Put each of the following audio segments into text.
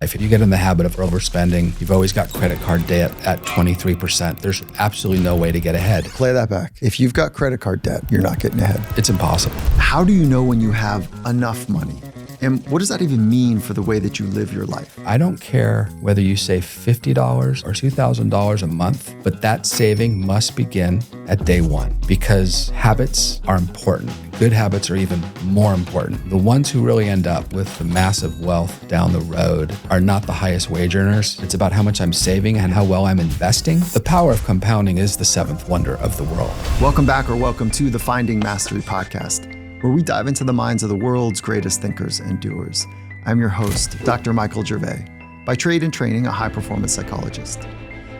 If you get in the habit of overspending, you've always got credit card debt at 23%. There's absolutely no way to get ahead. Play that back. If you've got credit card debt, you're not getting ahead. It's impossible. How do you know when you have enough money? And what does that even mean for the way that you live your life? I don't care whether you save $50 or $2,000 a month, but that saving must begin at day one because habits are important. Good habits are even more important. The ones who really end up with the massive wealth down the road are not the highest wage earners. It's about how much I'm saving and how well I'm investing. The power of compounding is the seventh wonder of the world. Welcome back or welcome to the Finding Mastery podcast, where we dive into the minds of the world's greatest thinkers and doers. I'm your host, Dr. Michael Gervais, by trade and training a high-performance psychologist.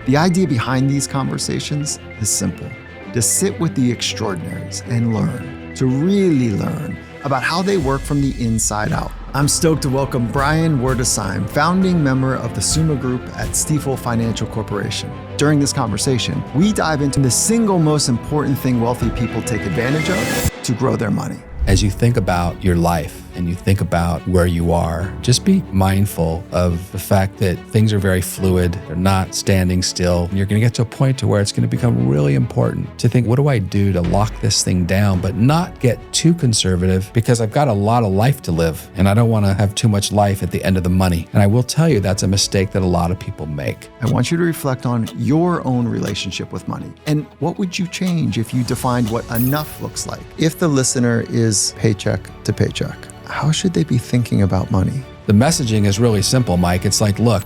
The idea behind these conversations is simple: to sit with the extraordinaries and learn, to really learn about how they work from the inside out. I'm stoked to welcome Brian Werdesheim, founding member of the Summa Group at Stifel Financial Corporation. During this conversation, we dive into the single most important thing wealthy people take advantage of to grow their money. As you think about your life and you think about where you are, just be mindful of the fact that things are very fluid. They're not standing still. You're going to get to a point to where it's going to become really important to think, what do I do to lock this thing down, but not get too conservative because I've got a lot of life to live and I don't want to have too much life at the end of the money. And I will tell you, that's a mistake that a lot of people make. I want you to reflect on your own relationship with money and what would you change if you defined what enough looks like. If the listener is paycheck to paycheck, how should they be thinking about money? The messaging is really simple, Mike. It's like, look.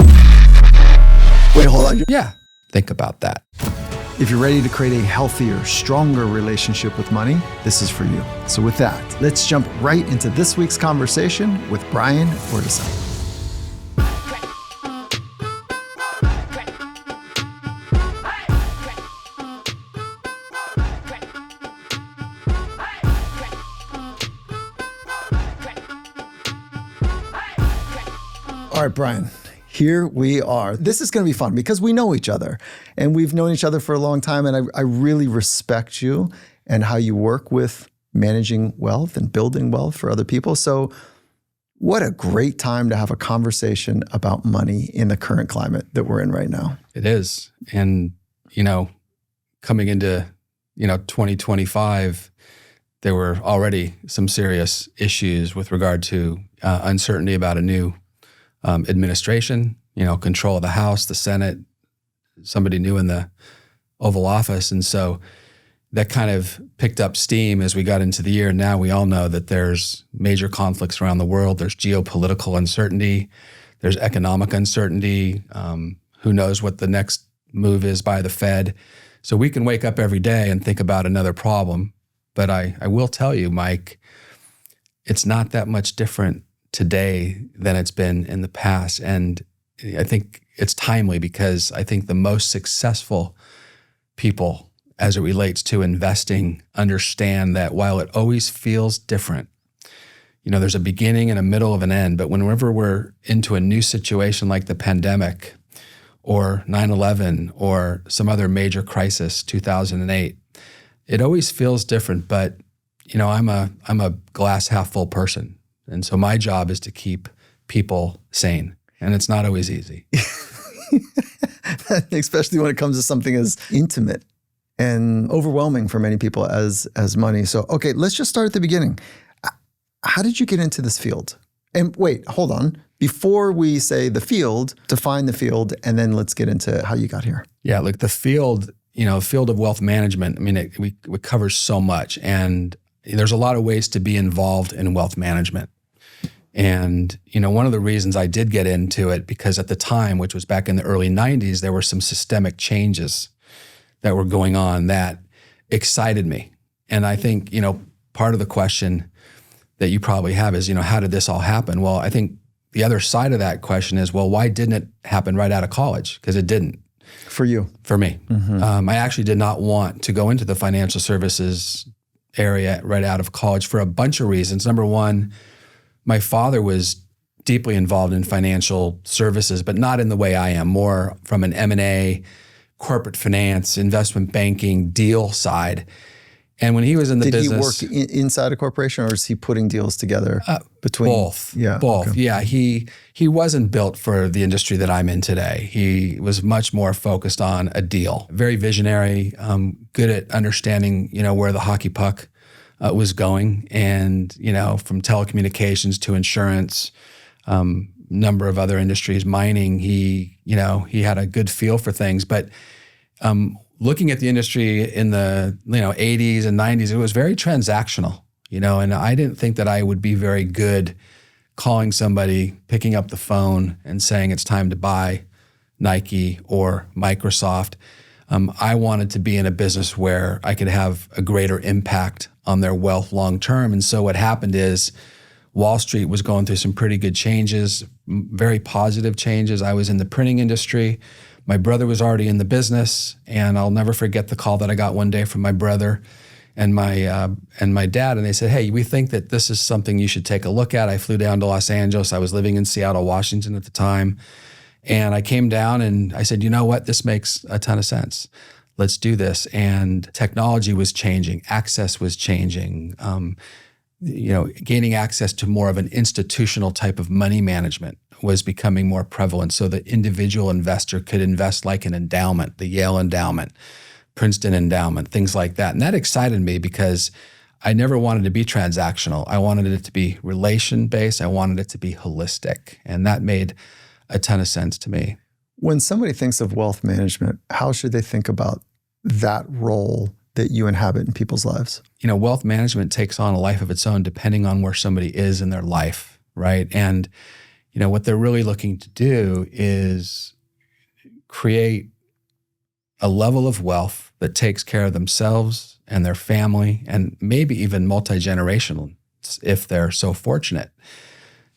Wait, hold on. Yeah, think about that. If you're ready to create a healthier, stronger relationship with money, this is for you. So with that, let's jump right into this week's conversation with Brian Werdesheim. All right, Brian, here we are. This is going to be fun because we know each other and we've known each other for a long time. And I really respect you and how you work with managing wealth and building wealth for other people. So what a great time to have a conversation about money in the current climate that we're in right now. It is. And, coming into, 2025, there were already some serious issues with regard to uncertainty about a new administration, control of the House, the Senate, somebody new in the Oval Office. And so that kind of picked up steam as we got into the year. Now we all know that there's major conflicts around the world. There's geopolitical uncertainty. There's economic uncertainty. Who knows what the next move is by the Fed. So we can wake up every day and think about another problem. But I will tell you, Mike, it's not that much different today than it's been in the past. And I think it's timely because I think the most successful people as it relates to investing understand that while it always feels different, there's a beginning and a middle of an end, but whenever we're into a new situation like the pandemic or 9/11 or some other major crisis, 2008, it always feels different. But, I'm a glass half full person. And so my job is to keep people sane. And it's not always easy. Especially when it comes to something as intimate and overwhelming for many people as money. So, okay, let's just start at the beginning. How did you get into this field? And wait, hold on. Before we say the field, define the field, and then let's get into how you got here. Yeah, look, the field, field of wealth management, it covers so much. And there's a lot of ways to be involved in wealth management. And, one of the reasons I did get into it, because at the time, which was back in the early 90s, there were some systemic changes that were going on that excited me. And I think, part of the question that you probably have is, how did this all happen? Well, I think the other side of that question is, well, why didn't it happen right out of college? Because it didn't. For you? For me. Mm-hmm. I actually did not want to go into the financial services area right out of college for a bunch of reasons. Number one, my father was deeply involved in financial services, but not in the way I am, more from an M&A, corporate finance, investment banking, deal side. And when he was in the business— Did he work inside a corporation or is he putting deals together? between both. Yeah, both. okay. Yeah, he wasn't built for the industry that I'm in today. He was much more focused on a deal. Very visionary, good at understanding, where the hockey puck was going, and from telecommunications to insurance, number of other industries, mining. He had a good feel for things, but looking at the industry in the 80s and 90s, it was very transactional. And I didn't think that I would be very good calling somebody, picking up the phone and saying it's time to buy Nike or Microsoft. I wanted to be in a business where I could have a greater impact on their wealth long term. And so what happened is Wall Street was going through some pretty good changes, very positive changes. I was in the printing industry. My brother was already in the business, and I'll never forget the call that I got one day from my brother and my dad, and they said, "Hey, we think that this is something you should take a look at." I flew down to Los Angeles. I was living in Seattle, Washington at the time, and I came down and I said, "You know what? This makes a ton of sense. Let's do this." And technology was changing, access was changing. Gaining access to more of an institutional type of money management was becoming more prevalent. So the individual investor could invest like an endowment, the Yale endowment, Princeton endowment, things like that. And that excited me because I never wanted to be transactional. I wanted it to be relation-based. I wanted it to be holistic. And that made a ton of sense to me. When somebody thinks of wealth management, how should they think about that role that you inhabit in people's lives? Wealth management takes on a life of its own depending on where somebody is in their life, right? And, what they're really looking to do is create a level of wealth that takes care of themselves and their family, and maybe even multi-generational if they're so fortunate.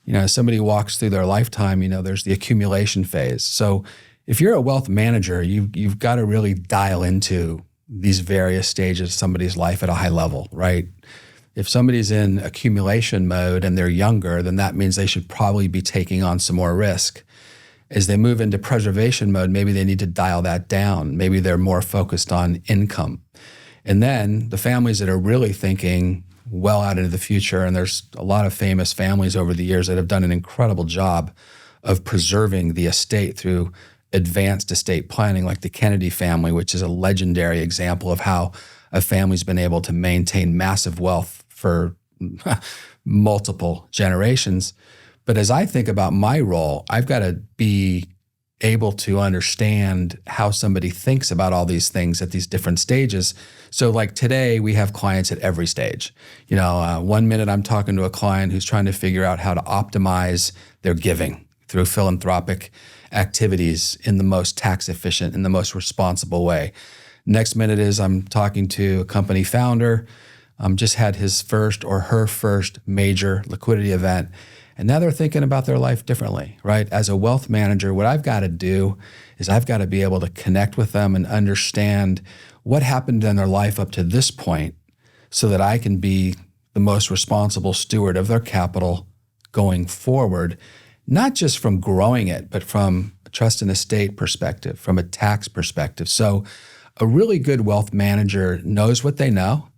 As somebody walks through their lifetime, there's the accumulation phase. So if you're a wealth manager, you've got to really dial into these various stages of somebody's life at a high level, right? If somebody's in accumulation mode and they're younger, then that means they should probably be taking on some more risk. As they move into preservation mode, maybe they need to dial that down. Maybe they're more focused on income. And then the families that are really thinking well out into the future, and there's a lot of famous families over the years that have done an incredible job of preserving the estate through advanced estate planning, like the Kennedy family, which is a legendary example of how a family's been able to maintain massive wealth for multiple generations. But as I think about my role, I've got to be able to understand how somebody thinks about all these things at these different stages. So like today, we have clients at every stage. 1 minute I'm talking to a client who's trying to figure out how to optimize their giving through philanthropic activities in the most tax efficient, in the most responsible way. Next minute is I'm talking to a company founder, just had his first or her first major liquidity event. And now they're thinking about their life differently, right? As a wealth manager, what I've got to do is I've got to be able to connect with them and understand what happened in their life up to this point so that I can be the most responsible steward of their capital going forward, not just from growing it, but from a trust and estate perspective, from a tax perspective. So a really good wealth manager knows what they know.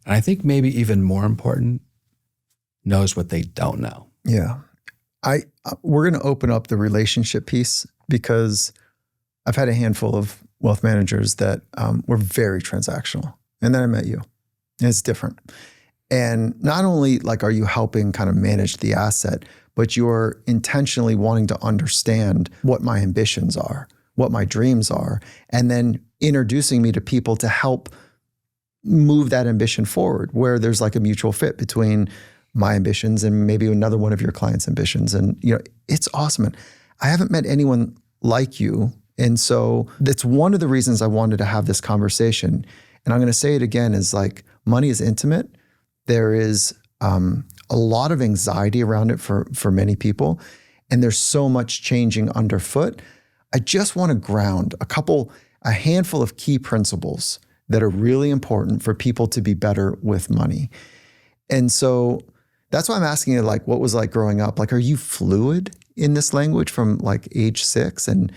And I think maybe even more important, knows what they don't know. Yeah. We're going to open up the relationship piece because I've had a handful of wealth managers that were very transactional. And then I met you. And it's different. And not only are you helping kind of manage the asset, but you're intentionally wanting to understand what my ambitions are, what my dreams are, and then introducing me to people to help move that ambition forward where there's a mutual fit between my ambitions and maybe another one of your clients' ambitions. And, it's awesome. And I haven't met anyone like you. And so that's one of the reasons I wanted to have this conversation. And I'm going to say it again is money is intimate. There is a lot of anxiety around it for many people. And there's so much changing underfoot. I just want to ground a handful of key principles that are really important for people to be better with money. And so that's why I'm asking you, what was growing up? Are you fluid in this language from age 6? And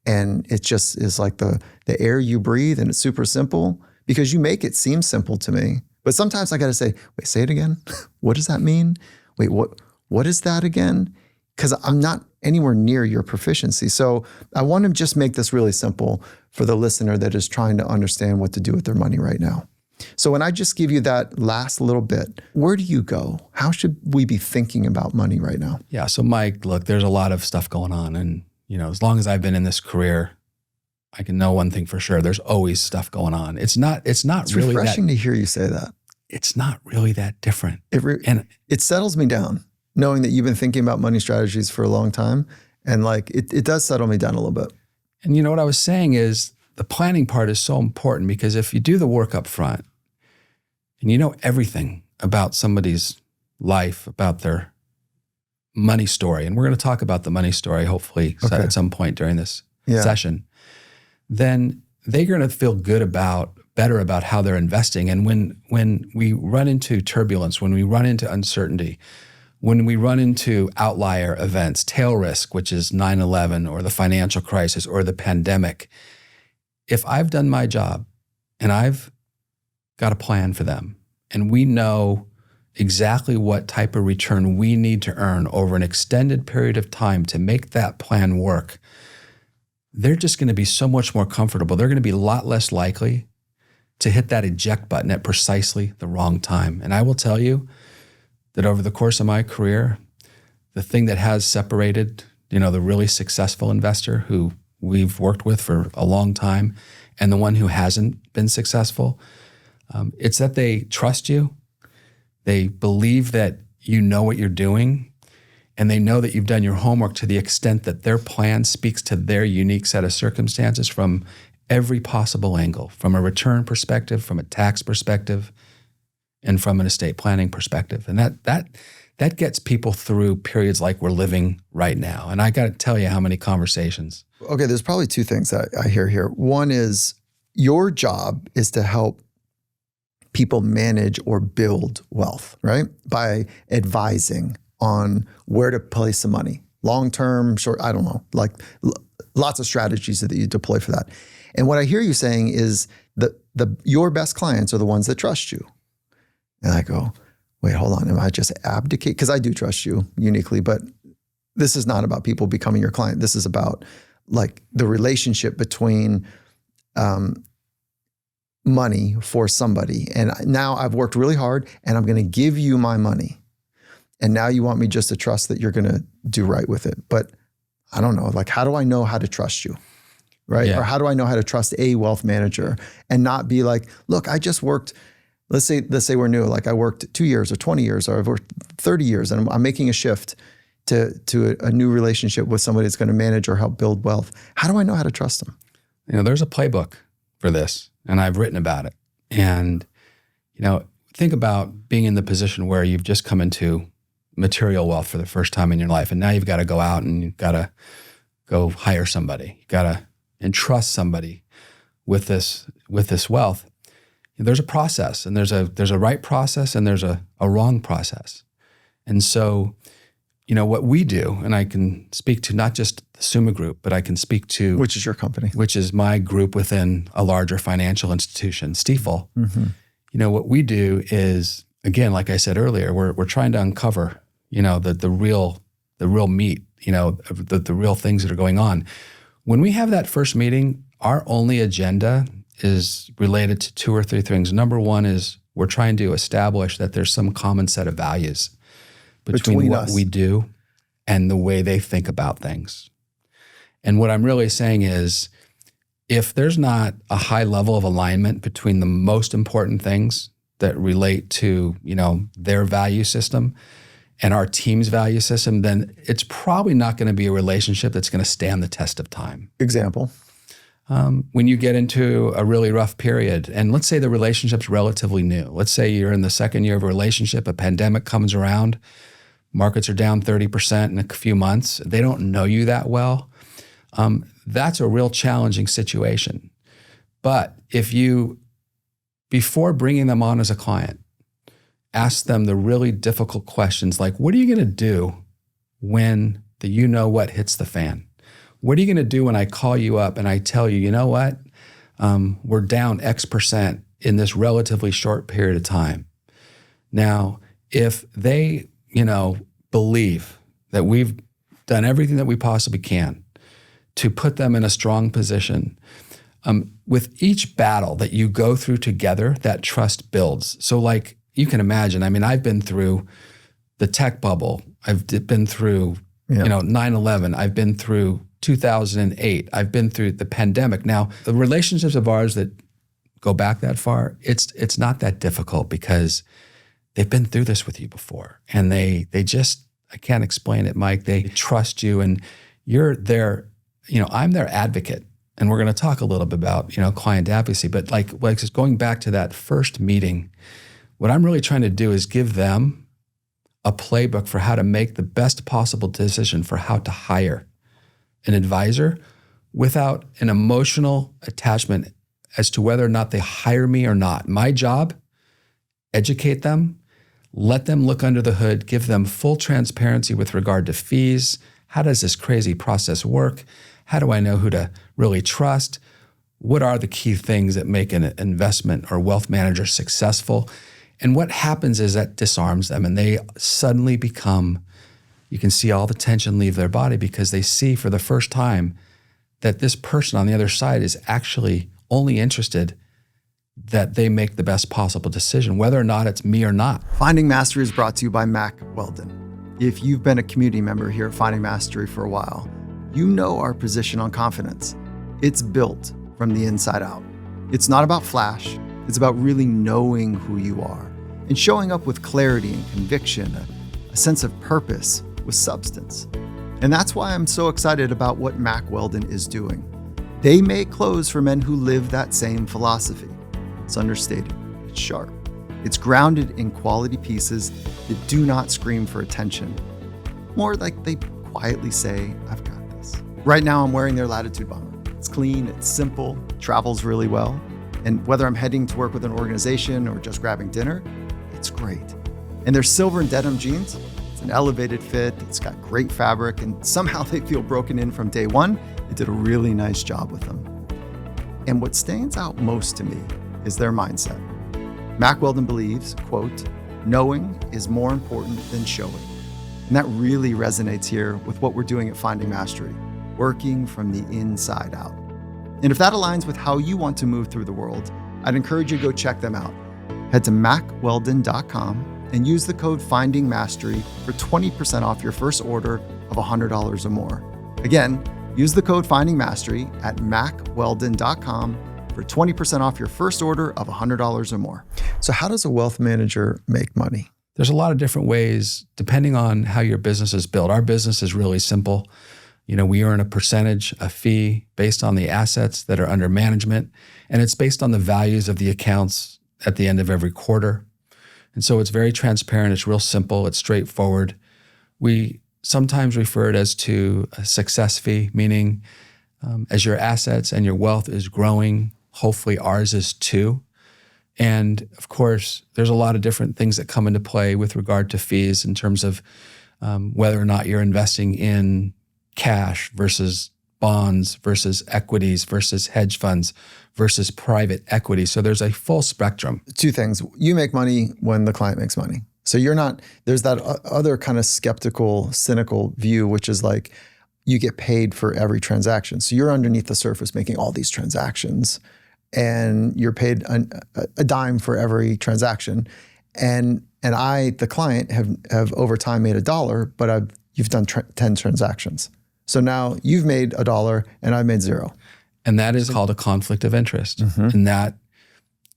it just is the air you breathe and it's super simple? Because you make it seem simple to me. But sometimes I got to say, wait, say it again. What does that mean? Wait, what what is that again? Because I'm not anywhere near your proficiency. So I want to just make this really simple for the listener that is trying to understand what to do with their money right now. So when I just give you that last little bit, where do you go? How should we be thinking about money right now? Yeah. So Mike, look, there's a lot of stuff going on. And, as long as I've been in this career, I can know one thing for sure. There's always stuff going on. It's really refreshing to hear you say that. It's not really that different. And it settles me down knowing that you've been thinking about money strategies for a long time. And it does settle me down a little bit. And what I was saying is the planning part is so important, because if you do the work up front and you know everything about somebody's life, about their money story, and we're going to talk about the money story hopefully at some point during this session, then they're going to feel better about how they're investing. And when we run into turbulence, when we run into uncertainty, when we run into outlier events, tail risk, which is 9/11 or the financial crisis or the pandemic, if I've done my job and I've got a plan for them and we know exactly what type of return we need to earn over an extended period of time to make that plan work, they're just going to be so much more comfortable. They're going to be a lot less likely to hit that eject button at precisely the wrong time. And I will tell you that over the course of my career, the thing that has separated, the really successful investor who we've worked with for a long time and the one who hasn't been successful, it's that they trust you. They believe that you know what you're doing, and they know that you've done your homework to the extent that their plan speaks to their unique set of circumstances from every possible angle, from a return perspective, from a tax perspective, and from an estate planning perspective. And that gets people through periods like we're living right now. And I got to tell you how many conversations. Okay, there's probably two things that I hear here. One is your job is to help people manage or build wealth, right? By advising on where to place the money, long-term, short, I don't know, lots of strategies that you deploy for that. And what I hear you saying is your best clients are the ones that trust you. And I go, wait, hold on. Am I just abdicate? Because I do trust you uniquely, but this is not about people becoming your client. This is about the relationship between money for somebody. And now I've worked really hard and I'm going to give you my money. And now you want me just to trust that you're going to do right with it. But I don't know, how do I know how to trust you? Right? Yeah. Or how do I know how to trust a wealth manager and not be like, look, I just worked, let's say we're new. I worked 2 years or 20 years, or I've worked 30 years and I'm making a shift to a new relationship with somebody that's going to manage or help build wealth. How do I know how to trust them? There's a playbook for this, and I've written about it. And, think about being in the position where you've just come into material wealth for the first time in your life. And now you've got to go out and you've got to go hire somebody. You've got to entrust somebody with this wealth. There's a process, and there's a right process and there's a wrong process. And so, what we do, and I can speak to not just the Summa Group, but I can speak to— Which is your company? Which is my group within a larger financial institution, Stifel. Mm-hmm. What we do is, again, like I said earlier, we're trying to uncover, the real meat, the real things that are going on. When we have that first meeting, our only agenda is related to 2 or 3 things. Number one is we're trying to establish that there's some common set of values between what we do and the way they think about things. And what I'm really saying is, if there's not a high level of alignment between the most important things that relate to, their value system and our team's value system, then it's probably not going to be a relationship that's going to stand the test of time. Example? When you get into a really rough period, and let's say the relationship's relatively new. Let's say you're in the second year of a relationship, a pandemic comes around, markets are down 30% in a few months. They don't know you that well. That's a real challenging situation. But if you, before bringing them on as a client, ask them the really difficult questions like, what are you going to do when the you-know-what hits the fan? What are you going to do when I call you up and I tell you, you know what, we're down X% in this relatively short period of time? Now, if they, believe that we've done everything that we possibly can to put them in a strong position. With each battle that you go through together, that trust builds. So like you can imagine, I mean, I've been through the tech bubble. I've been through, 9/11. I've been through 2008. I've been through the pandemic. Now, the relationships of ours that go back that far, it's not that difficult because they've been through this with you before. And they just, I can't explain it, Mike. They trust you and you're their, I'm their advocate. And we're going to talk a little bit about, client advocacy. But like just going back to that first meeting, what I'm really trying to do is give them a playbook for how to make the best possible decision for how to hire an advisor without an emotional attachment as to whether or not they hire me or not. My job, educate them, let them look under the hood, give them full transparency with regard to fees. How does this crazy process work? How do I know who to really trust? What are the key things that make an investment or wealth manager successful? And what happens is that disarms them and they suddenly become, you can see all the tension leave their body because they see for the first time that this person on the other side is actually only interested that they make the best possible decision, whether or not it's me or not. Finding Mastery is brought to you by Mack Weldon. If you've been a community member here at Finding Mastery for a while, you know our position on confidence. It's built from the inside out. It's not about flash. It's about really knowing who you are and showing up with clarity and conviction, a sense of purpose with substance. And that's why I'm so excited about what Mack Weldon is doing. They make clothes for men who live that same philosophy. It's understated, it's sharp, it's grounded in quality pieces that do not scream for attention. More like they quietly say, I've got this. Right now I'm wearing their Latitude bomber. It's clean, it's simple, travels really well. And whether I'm heading to work with an organization or just grabbing dinner, it's great. And their silver and denim jeans, it's an elevated fit, it's got great fabric, and somehow they feel broken in from day one. They did a really nice job with them. And what stands out most to me is their mindset. Mack Weldon believes, quote, knowing is more important than showing. And that really resonates here with what we're doing at Finding Mastery, working from the inside out. And if that aligns with how you want to move through the world, I'd encourage you to go check them out. Head to mackweldon.com and use the code FINDINGMASTERY for 20% off your first order of $100 or more. Again, use the code FINDINGMASTERY at mackweldon.com for 20% off your first order of $100 or more. So how does a wealth manager make money? There's a lot of different ways depending on how your business is built. Our business is really simple. We earn a percentage, a fee based on the assets that are under management, and it's based on the values of the accounts at the end of every quarter. And so it's very transparent, it's real simple, it's straightforward. We sometimes refer it as to a success fee, meaning as your assets and your wealth is growing, hopefully ours is too. And of course, there's a lot of different things that come into play with regard to fees in terms of whether or not you're investing in cash versus bonds versus equities versus hedge funds versus private equity. So there's a full spectrum. Two things. You make money when the client makes money. So you're not, there's that other kind of skeptical, cynical view, which is like you get paid for every transaction. So you're underneath the surface making all these transactions and you're paid a dime for every transaction. And I, the client, have over time made $1, but you've done 10 transactions. So now you've made $1 and I've made $0. And that is called a conflict of interest. Mm-hmm. And that,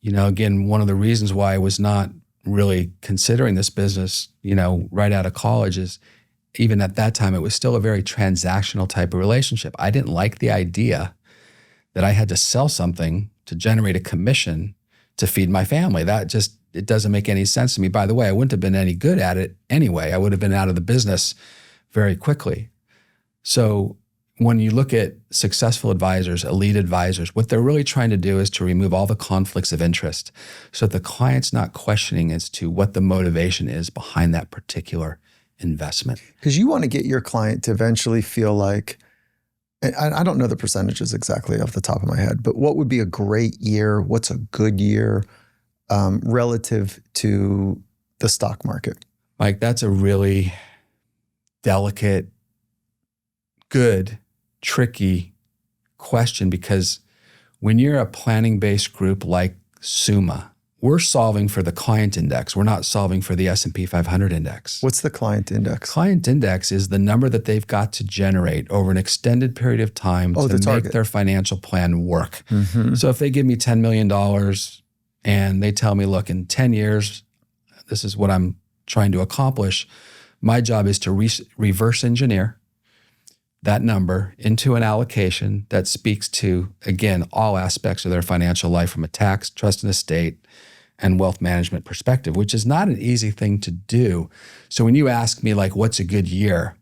again, one of the reasons why I was not really considering this business, right out of college is even at that time, it was still a very transactional type of relationship. I didn't like the idea that I had to sell something to generate a commission to feed my family. It doesn't make any sense to me. By the way, I wouldn't have been any good at it anyway. I would have been out of the business very quickly. So when you look at successful advisors, elite advisors, what they're really trying to do is to remove all the conflicts of interest so that the client's not questioning as to what the motivation is behind that particular investment. Because you want to get your client to eventually feel like, I don't know the percentages exactly off the top of my head, but what would be a great year? What's a good year relative to the stock market? Mike, that's a really delicate, good, tricky question, because when you're a planning-based group like Summa, we're solving for the client index. We're not solving for the S&P 500 index. What's the client index? Client index is the number that they've got to generate over an extended period of time to make their financial plan work. Mm-hmm. So if they give me $10 million and they tell me, look, in 10 years, this is what I'm trying to accomplish, my job is to reverse engineer that number into an allocation that speaks to, again, all aspects of their financial life from a tax, trust and estate, and wealth management perspective, which is not an easy thing to do. So when you ask me, like, what's a good year?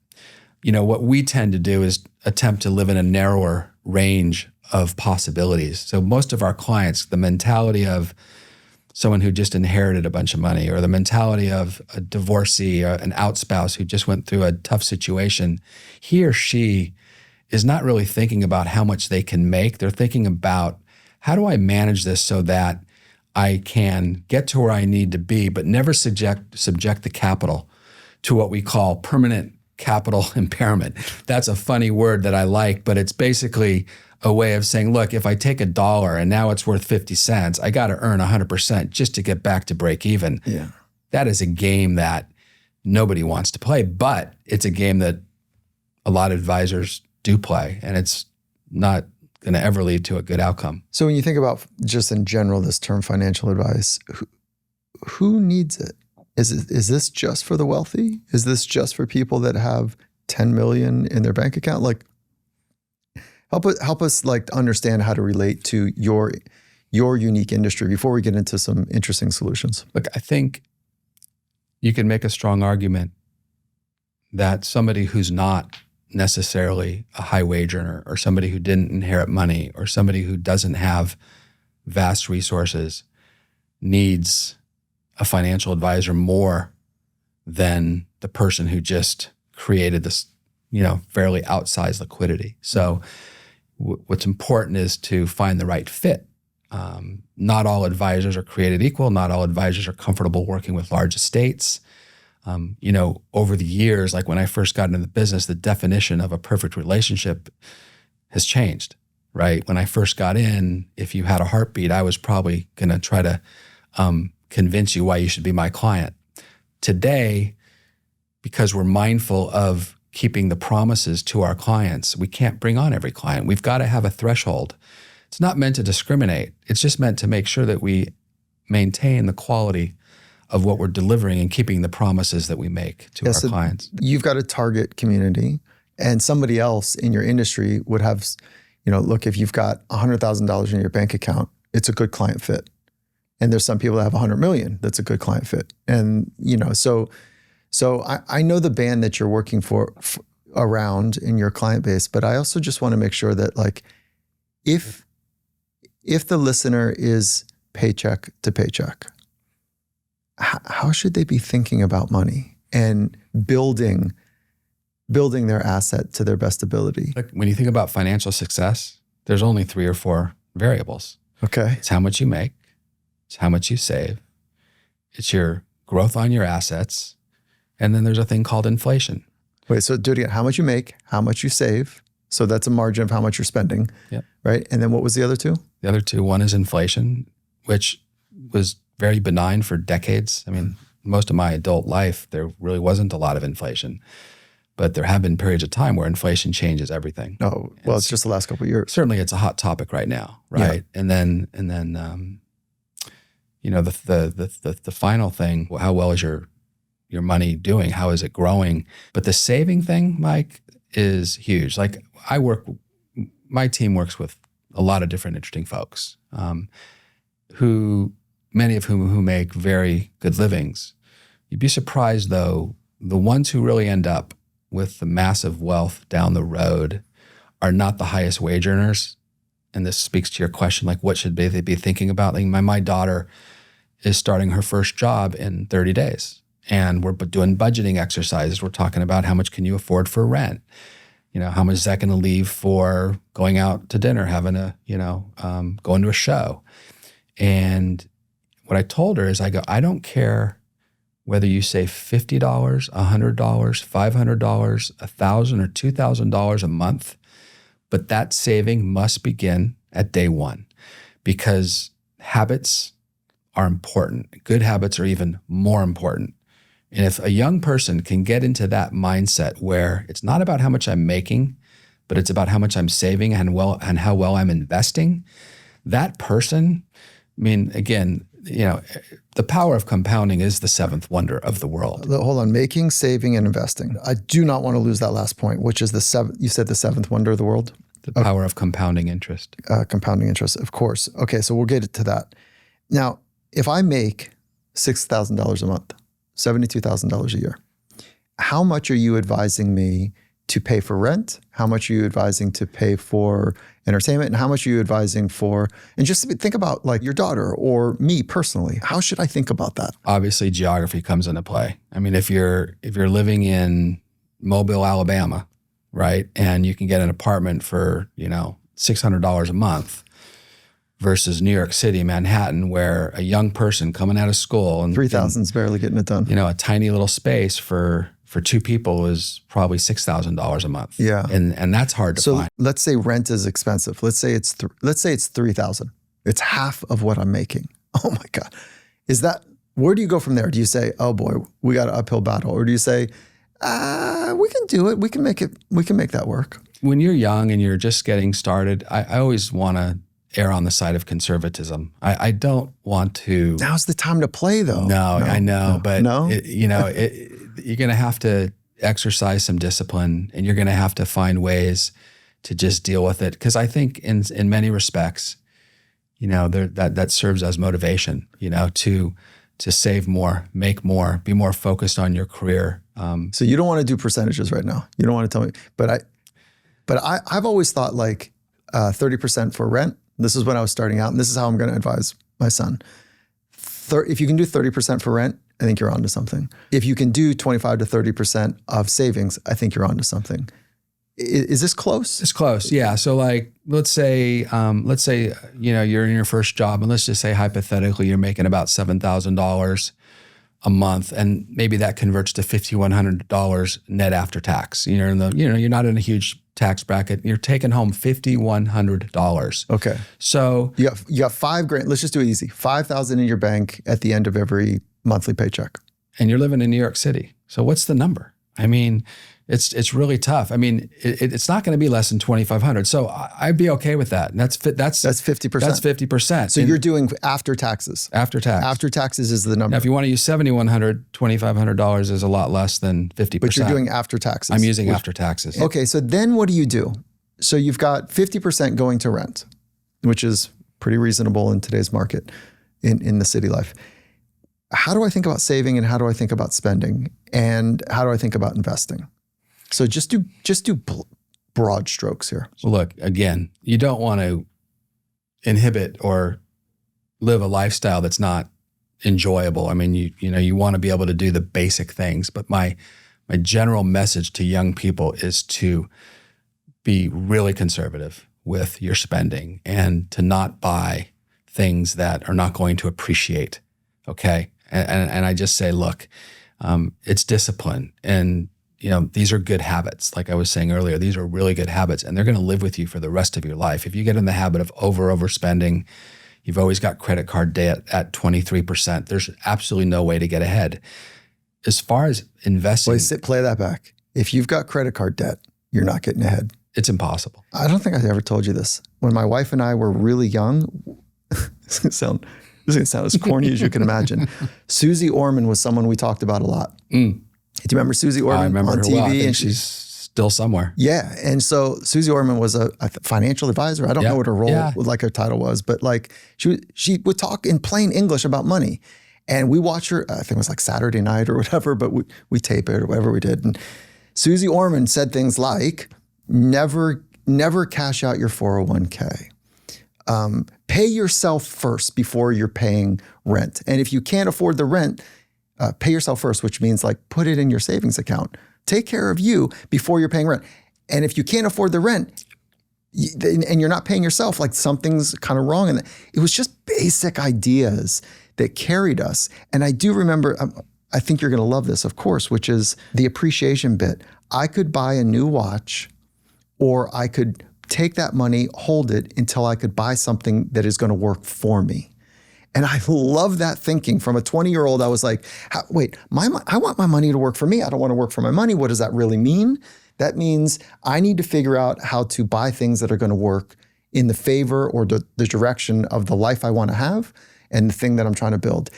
What we tend to do is attempt to live in a narrower range of possibilities. So most of our clients, the mentality of someone who just inherited a bunch of money, or the mentality of a divorcee, or an outspouse who just went through a tough situation, he or she is not really thinking about how much they can make. They're thinking about, how do I manage this so that I can get to where I need to be, but never subject the capital to what we call permanent capital impairment. That's a funny word that I like, but it's basically a way of saying, look, if I take $1 and now it's worth 50 cents, I got to earn 100% just to get back to break even. Yeah. That is a game that nobody wants to play, but it's a game that a lot of advisors do play, and it's not going to ever lead to a good outcome. So when you think about just in general, this term financial advice, who needs it? Is this just for the wealthy? Is this just for people that have 10 million in their bank account? Like, help us like understand how to relate to your unique industry before we get into some interesting solutions. Look, I think you can make a strong argument that somebody who's not necessarily a high wage earner, or somebody who didn't inherit money, or somebody who doesn't have vast resources needs a financial advisor more than the person who just created this, fairly outsized liquidity. So what's important is to find the right fit. Not all advisors are created equal. Not all advisors are comfortable working with large estates. Over the years, like when I first got into the business, the definition of a perfect relationship has changed, right? When I first got in, if you had a heartbeat, I was probably going to try to convince you why you should be my client. Today, because we're mindful of keeping the promises to our clients, we can't bring on every client. We've got to have a threshold. It's not meant to discriminate. It's just meant to make sure that we maintain the quality of what we're delivering and keeping the promises that we make to our clients. You've got a target community, and somebody else in your industry would have, look, if you've got $100,000 in your bank account, it's a good client fit. And there's some people that have 100 million, that's a good client fit. And, so I know the band that you're working for around in your client base, but I also just want to make sure that, like, if the listener is paycheck to paycheck, how should they be thinking about money and building their asset to their best ability? Look, when you think about financial success, there's only 3 or 4 variables. Okay. It's how much you make, it's how much you save, it's your growth on your assets, and then there's a thing called inflation. Wait, so do it again. How much you make, how much you save. So that's a margin of how much you're spending. Yep. Right? And then what was the other 2? The other 2, one is inflation, which was very benign for decades. I mean, most of my adult life, there really wasn't a lot of inflation, but there have been periods of time where inflation changes everything. Oh, well, it's just the last couple of years. Certainly it's a hot topic right now, right? Yeah. And then the final thing, how well is your money doing? How is it growing? But the saving thing, Mike, is huge. Like my team works with a lot of different interesting folks many of whom make very good livings. You'd be surprised, though, the ones who really end up with the massive wealth down the road are not the highest wage earners. And this speaks to your question, like, what should they be thinking about? Like, my daughter is starting her first job in 30 days. And we're doing budgeting exercises. We're talking about how much can you afford for rent? How much is that going to leave for going out to dinner, having going to a show? And what I told her is, I don't care whether you save $50, $100, $500, $1,000 or $2,000 a month, but that saving must begin at day one, because habits are important. Good habits are even more important. And if a young person can get into that mindset where it's not about how much I'm making, but it's about how much I'm saving and how well I'm investing, that person, I mean, again, the power of compounding is the seventh wonder of the world. Hold on, making, saving, and investing. I do not want to lose that last point, which is you said the seventh wonder of the world? The power of compounding interest. Compounding interest, of course. Okay, so we'll get to that. Now, if I make $6,000 a month, $72,000 a year, how much are you advising me to pay for rent? How much are you advising to pay for entertainment? And how much are you advising for, and just think about like your daughter or me personally, how should I think about that? Obviously, geography comes into play. I mean, if you're living in Mobile, Alabama, right, and you can get an apartment for, $600 a month versus New York City, Manhattan, where a young person coming out of school and $3,000 is barely getting it done. A tiny little space for two people is probably $6,000 a month. Yeah. And that's hard to find. So let's say rent is expensive. Let's say it's $3,000. It's half of what I'm making. Oh my God. Where do you go from there? Do you say, oh boy, we got an uphill battle? Or do you say, we can do it. We can make that work. When you're young and you're just getting started, I always want to err on the side of conservatism. I don't want to. Now's the time to play though. No, I know, but no? You're going to have to exercise some discipline, and you're going to have to find ways to just deal with it. Because I think in many respects, that serves as motivation, to save more, make more, be more focused on your career. So you don't want to do percentages right now. You don't want to tell me, but I've always thought like 30% for rent. This is when I was starting out, and this is how I'm going to advise my son. If you can do 30% for rent, I think you're onto something. If you can do 25 to 30% of savings, I think you're onto something. Is this close? It's close, yeah. So like, let's say you're in your first job, and let's just say hypothetically you're making about $7,000 a month, and maybe that converts to $5,100 net after tax. You're not in a huge tax bracket. You're taking home $5,100. Okay. So you got $5,000. Let's just do it easy. $5,000 in your bank at the end of every monthly paycheck. And you're living in New York City. So what's the number? I mean, it's really tough. I mean, it's not going to be less than $2,500. So I'd be okay with that. And that's 50%. That's 50%. So you're doing after taxes. After tax. After taxes is the number. Now, if you want to use $7,100, $2,500 is a lot less than 50%. But you're doing after taxes. I'm using after taxes. Okay, so then what do you do? So you've got 50% going to rent, which is pretty reasonable in today's market in the city life. How do I think about saving, and how do I think about spending, and how do I think about investing? So just do broad strokes here. Well, look, again, you don't want to inhibit or live a lifestyle that's not enjoyable. I mean, you want to be able to do the basic things, but my general message to young people is to be really conservative with your spending and to not buy things that are not going to appreciate. Okay. And I just say, look, it's discipline, and these are good habits. Like I was saying earlier, these are really good habits, and they're going to live with you for the rest of your life. If you get in the habit of overspending, you've always got credit card debt at 23%. There's absolutely no way to get ahead. As far as investing, play that back. If you've got credit card debt, you're not getting ahead. It's impossible. I don't think I ever told you this. When my wife and I were really young, this is going to sound as corny as you can imagine. Susie Orman was someone we talked about a lot. Do you remember Susie Orman? I remember on her TV? well. I think she's still somewhere. Yeah. And so Susie Orman was a financial advisor. I don't know what her role, like her title was, but like she would talk in plain English about money. And we watch her, I think it was like Saturday night or whatever, but we tape it or whatever we did. And Susie Orman said things like, never cash out your 401k. Pay yourself first before you're paying rent. And if you can't afford the rent, pay yourself first, which means like put it in your savings account. Take care of you before you're paying rent. And if you can't afford the rent and you're not paying yourself, like something's kind of wrong. And it was just basic ideas that carried us. And I do remember, I think you're going to love this, of course, which is the appreciation bit. I could buy a new watch, or I could take that money, hold it until I could buy something that is going to work for me. And I love that thinking. From a 20-year-old, I was like, wait, I want my money to work for me. I don't want to work for my money. What does that really mean? That means I need to figure out how to buy things that are going to work in the favor or the direction of the life I want to have and the thing that I'm trying to build.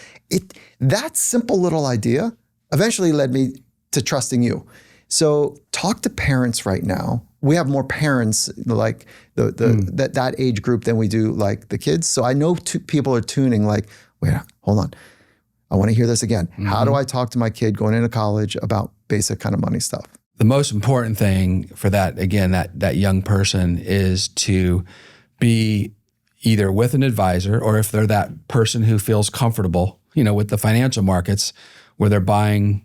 That simple little idea eventually led me to trusting you. So talk to parents right now. We have more parents like that age group than we do like the kids. So I know people are tuning like, wait, hold on. I want to hear this again. Mm-hmm. How do I talk to my kid going into college about basic kind of money stuff? The most important thing for that, again, that young person is to be either with an advisor, or if they're that person who feels comfortable, with the financial markets where they're buying,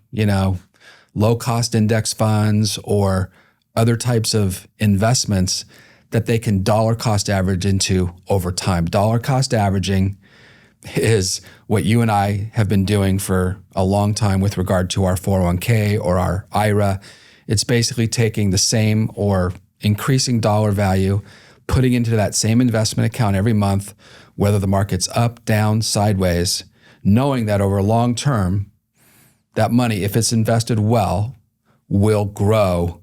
low cost index funds or other types of investments that they can dollar cost average into over time. Dollar cost averaging is what you and I have been doing for a long time with regard to our 401k or our IRA. It's basically taking the same or increasing dollar value, putting into that same investment account every month, whether the market's up, down, sideways, knowing that over long term, that money, if it's invested well, will grow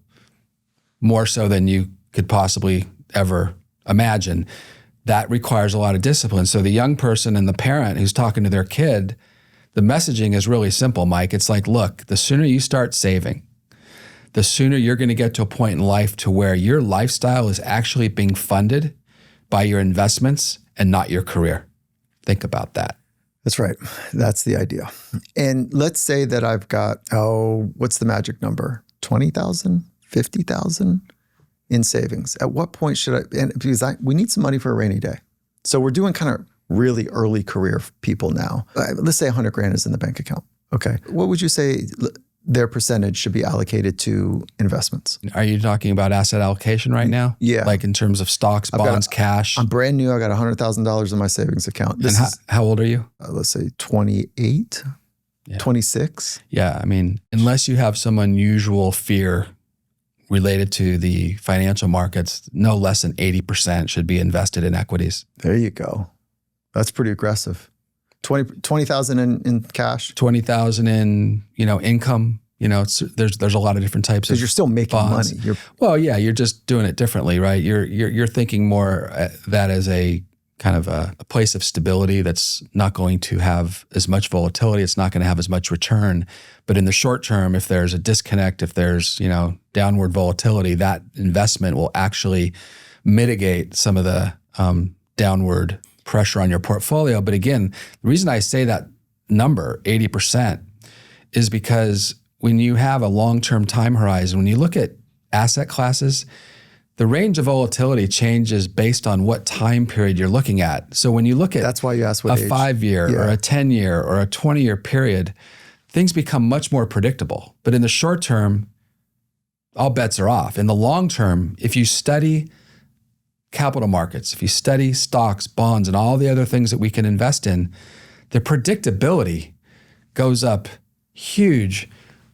more so than you could possibly ever imagine. That requires a lot of discipline. So the young person and the parent who's talking to their kid, the messaging is really simple, Mike. It's like, look, the sooner you start saving, the sooner you're going to get to a point in life to where your lifestyle is actually being funded by your investments and not your career. Think about that. That's right. That's the idea. And let's say that I've got, what's the magic number? 20,000, 50,000 in savings. At what point should I, and because we need some money for a rainy day. So we're doing kind of really early career people now. Let's say 100 grand is in the bank account. Okay. What would you say their percentage should be allocated to investments? Are you talking about asset allocation right now? Yeah. Like in terms of stocks, bonds, cash? I'm brand new. I got $100,000 in my savings account. How old are you? Let's say 28, 26. Yeah. I mean, unless you have some unusual fear related to the financial markets, no less than 80% should be invested in equities. There you go. That's pretty aggressive. 20,000 in cash. 20,000 in, income. There's a lot of different types of because you're still making bonds. Money. You're just doing it differently, right? You're thinking more that as a kind of a place of stability that's not going to have as much volatility. It's not going to have as much return. But in the short term, if there's a disconnect, if there's, downward volatility, that investment will actually mitigate some of the downward pressure on your portfolio. But again, the reason I say that number, 80%, is because when you have a long-term time horizon, when you look at asset classes, the range of volatility changes based on what time period you're looking at. So when you look at that's why you asked what a 5-year or a 10-year or a 20-year period, things become much more predictable. But in the short term, all bets are off. In the long term, if you study capital markets, if you study stocks, bonds, and all the other things that we can invest in, the predictability goes up huge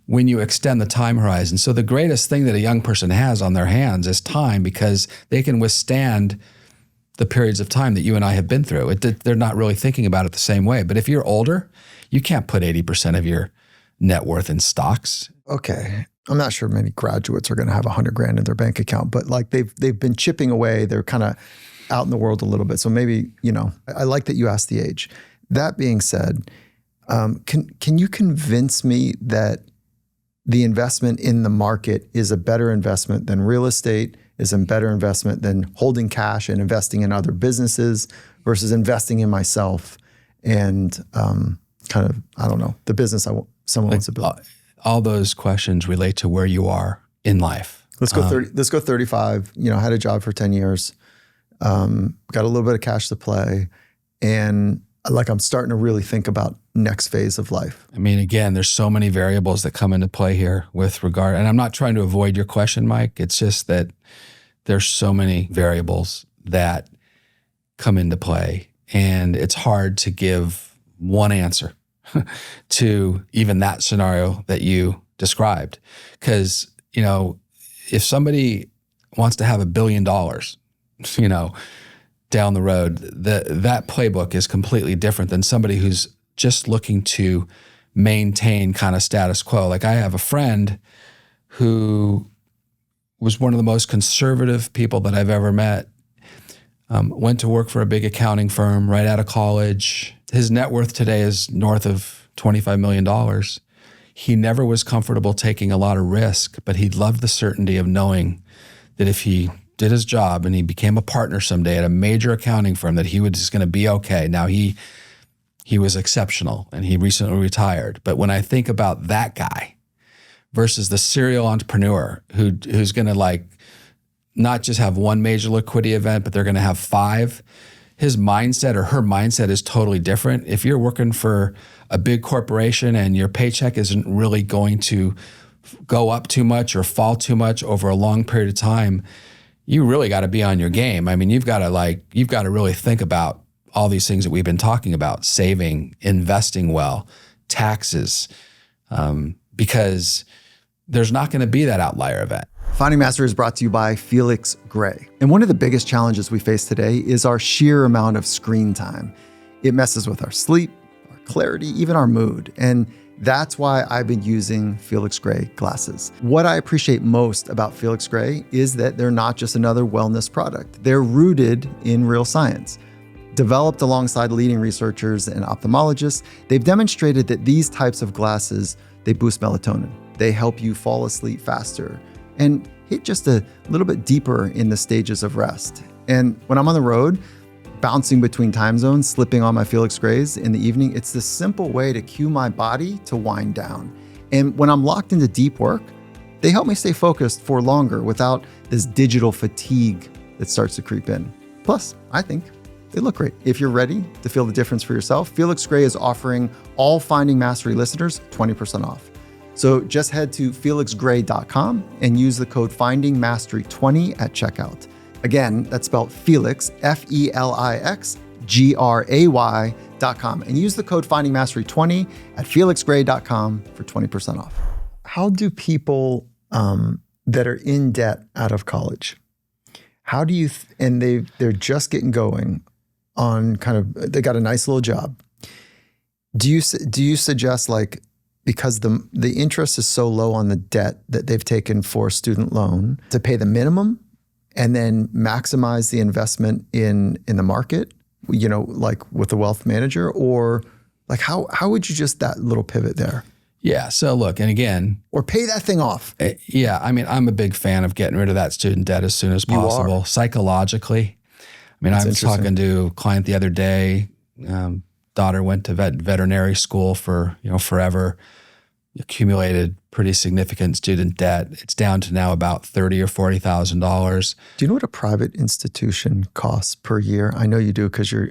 when you extend the time horizon. So the greatest thing that a young person has on their hands is time, because they can withstand the periods of time that you and I have been through. They're not really thinking about it the same way. But if you're older, you can't put 80% of your net worth in stocks. Okay. I'm not sure many graduates are going to have 100 grand in their bank account, but like they've been chipping away. They're kind of out in the world a little bit. So maybe, I like that you asked the age. That being said, can you convince me that the investment in the market is a better investment than real estate, is a better investment than holding cash and investing in other businesses versus investing in myself and the business someone wants to build? All those questions relate to where you are in life. Let's go 30. Let's go 35. Had a job for 10 years, got a little bit of cash to play, and I'm starting to really think about next phase of life. I mean, again, there's so many variables that come into play here with regard, and I'm not trying to avoid your question, Mike. It's just that there's so many variables that come into play, and it's hard to give one answer. to even that scenario that you described. Because, if somebody wants to have $1 billion, down the road, that playbook is completely different than somebody who's just looking to maintain kind of status quo. Like I have a friend who was one of the most conservative people that I've ever met. Went to work for a big accounting firm right out of college. His net worth today is north of $25 million. He never was comfortable taking a lot of risk, but he loved the certainty of knowing that if he did his job and he became a partner someday at a major accounting firm, that he was just going to be okay. Now he was exceptional and he recently retired. But when I think about that guy versus the serial entrepreneur who's going to not just have one major liquidity event, but they're going to have 5, his mindset or her mindset is totally different. If you're working for a big corporation and your paycheck isn't really going to go up too much or fall too much over a long period of time, you really got to be on your game. I mean, you've got to really think about all these things that we've been talking about: saving, investing well, taxes, because there's not going to be that outlier event. Finding Mastery is brought to you by Felix Gray. And one of the biggest challenges we face today is our sheer amount of screen time. It messes with our sleep, our clarity, even our mood. And that's why I've been using Felix Gray glasses. What I appreciate most about Felix Gray is that they're not just another wellness product. They're rooted in real science. Developed alongside leading researchers and ophthalmologists, they've demonstrated that these types of glasses, they boost melatonin. They help you fall asleep faster and hit just a little bit deeper in the stages of rest. And when I'm on the road, bouncing between time zones, slipping on my Felix Grays in the evening, it's this simple way to cue my body to wind down. And when I'm locked into deep work, they help me stay focused for longer without this digital fatigue that starts to creep in. Plus, I think they look great. If you're ready to feel the difference for yourself, Felix Gray is offering all Finding Mastery listeners 20% off. So just head to felixgray.com and use the code FindingMastery20 at checkout. Again, that's spelled Felix, FelixGray.com, and use the code FindingMastery20 at felixgray.com for 20% off. How do people that are in debt out of college, how do you, and they're just getting going on they got a nice little job. Do you suggest because the interest is so low on the debt that they've taken for student loan, to pay the minimum and then maximize the investment in the market, with a wealth manager? Or how would you just that little pivot there? Yeah. So look, and again, or pay that thing off. Yeah. I mean, I'm a big fan of getting rid of that student debt as soon as possible. Psychologically. I mean, I was talking to a client the other day. Daughter went to veterinary school for forever, accumulated pretty significant student debt. It's down to now about $30,000 or $40,000. Do you know what a private institution costs per year? I know you do because you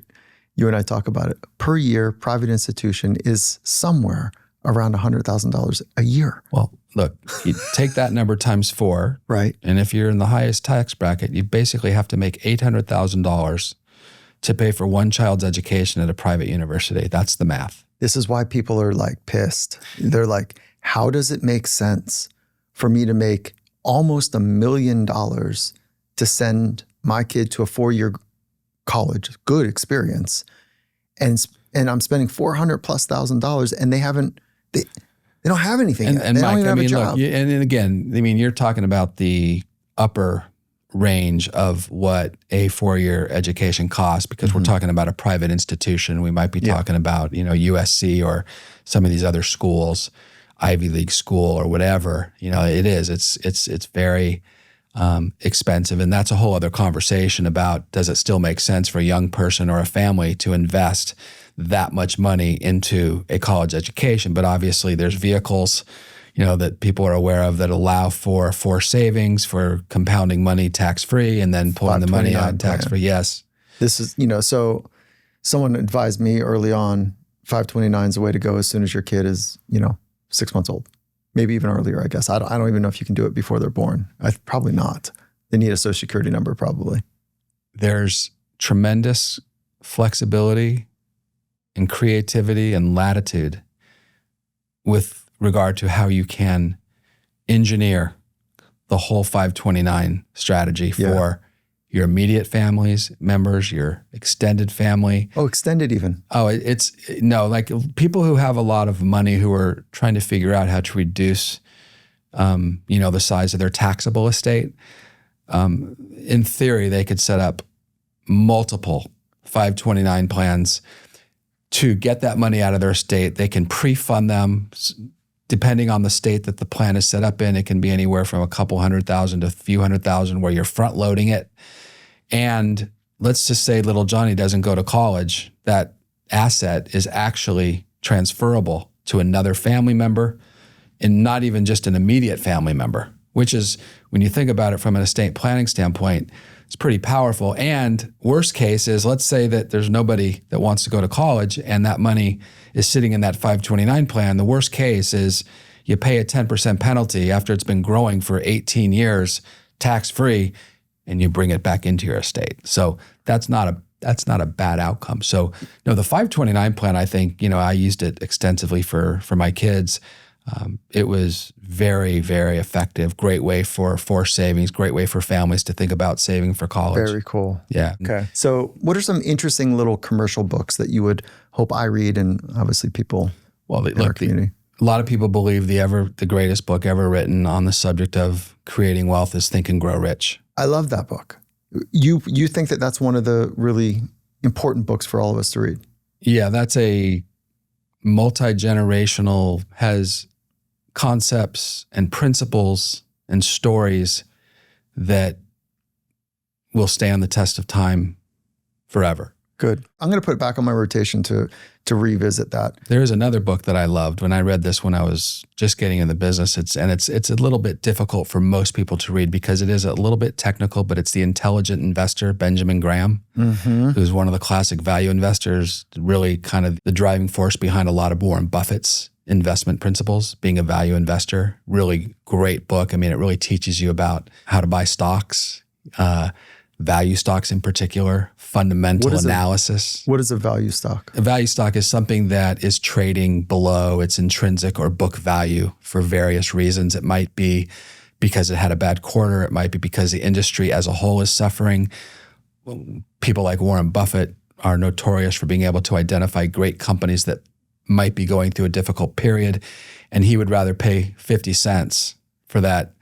and I talk about it. Per year, private institution is somewhere around $100,000 a year. Well, look, you take that number times 4, right? And if you're in the highest tax bracket, you basically have to make $800,000 to pay for one child's education at a private university. That's the math. This is why people are pissed. They're like, how does it make sense for me to make almost $1 million to send my kid to a 4-year college, good experience, and I'm spending $400,000+ and they don't have anything yet. And they Mike, don't even have a job. Look, and again, you're talking about the upper range of what a 4-year education costs, because we're talking about a private institution. We might be talking about, USC or some of these other schools, Ivy League school or whatever. It's very expensive. And that's a whole other conversation about, does it still make sense for a young person or a family to invest that much money into a college education? But obviously there's vehicles that people are aware of that allow for savings, for compounding money tax-free, and then pulling the money out tax-free. Yes. This is, so someone advised me early on, 529 is the way to go as soon as your kid is, 6 months old, maybe even earlier, I guess. I don't even know if you can do it before they're born. Probably not. They need a social security number probably. There's tremendous flexibility and creativity and latitude with regard to how you can engineer the whole 529 strategy for your immediate families, members, your extended family. Oh, extended even. Oh, like people who have a lot of money who are trying to figure out how to reduce, the size of their taxable estate. In theory, they could set up multiple 529 plans to get that money out of their estate. They can pre-fund them. Depending on the state that the plan is set up in, it can be anywhere from a couple $100,000 to a few $100,000 where you're front loading it. And let's just say little Johnny doesn't go to college. That asset is actually transferable to another family member, and not even just an immediate family member, which is, when you think about it from an estate planning standpoint, it's pretty powerful. And worst case is, let's say that there's nobody that wants to go to college and that money is sitting in that 529 plan. The worst case is you pay a 10% penalty after it's been growing for 18 years, tax-free, and you bring it back into your estate. So that's not a bad outcome. So no, the 529 plan, I think, I used it extensively for my kids. It was very, very effective. Great way for savings, great way for families to think about saving for college. Very cool. Yeah. Okay. So what are some interesting little commercial books that you would hope I read, and obviously people in our community? A lot of people believe the greatest book ever written on the subject of creating wealth is Think and Grow Rich. I love that book. You think that that's one of the really important books for all of us to read? Yeah, that's a multi-generational, has concepts and principles and stories that will stand the test of time forever. Good. I'm going to put it back on my rotation to revisit that. There is another book that I loved when I read this when I was just getting in the business. It's a little bit difficult for most people to read because it is a little bit technical, but it's The Intelligent Investor, Benjamin Graham, who's one of the classic value investors, really kind of the driving force behind a lot of Warren Buffett's investment principles, being a value investor. Really great book. I mean, it really teaches you about how to buy stocks, value stocks in particular, fundamental analysis. What is a value stock? A value stock is something that is trading below its intrinsic or book value for various reasons. It might be because it had a bad quarter. It might be because the industry as a whole is suffering. People like Warren Buffett are notorious for being able to identify great companies that might be going through a difficult period, and he would rather pay 50 cents for that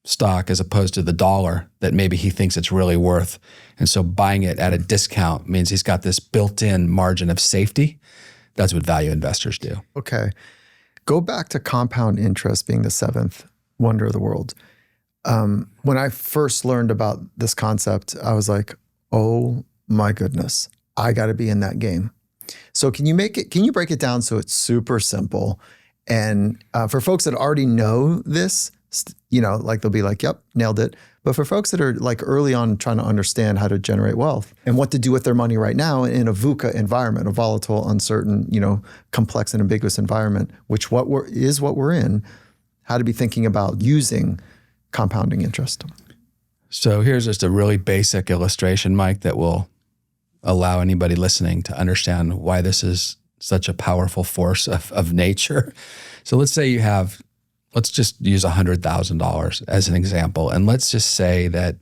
stock as opposed to the dollar that maybe he thinks it's really worth. And so buying it at a discount means he's got this built-in margin of safety. That's what value investors do. Okay. Go back to compound interest being the seventh wonder of the world. When I first learned about this concept, I was like, oh my goodness, I got to be in that game. So can you break it down so it's super simple? And for folks that already know this, like they'll be like, yep, nailed it. But for folks that are like early on trying to understand how to generate wealth and what to do with their money right now in a VUCA environment, a volatile, uncertain, complex and ambiguous environment, which what we're in, how to be thinking about using compounding interest. So here's just a really basic illustration, Mike, that will allow anybody listening to understand why this is such a powerful force of nature. So let's say let's just use $100,000 as an example. And let's just say that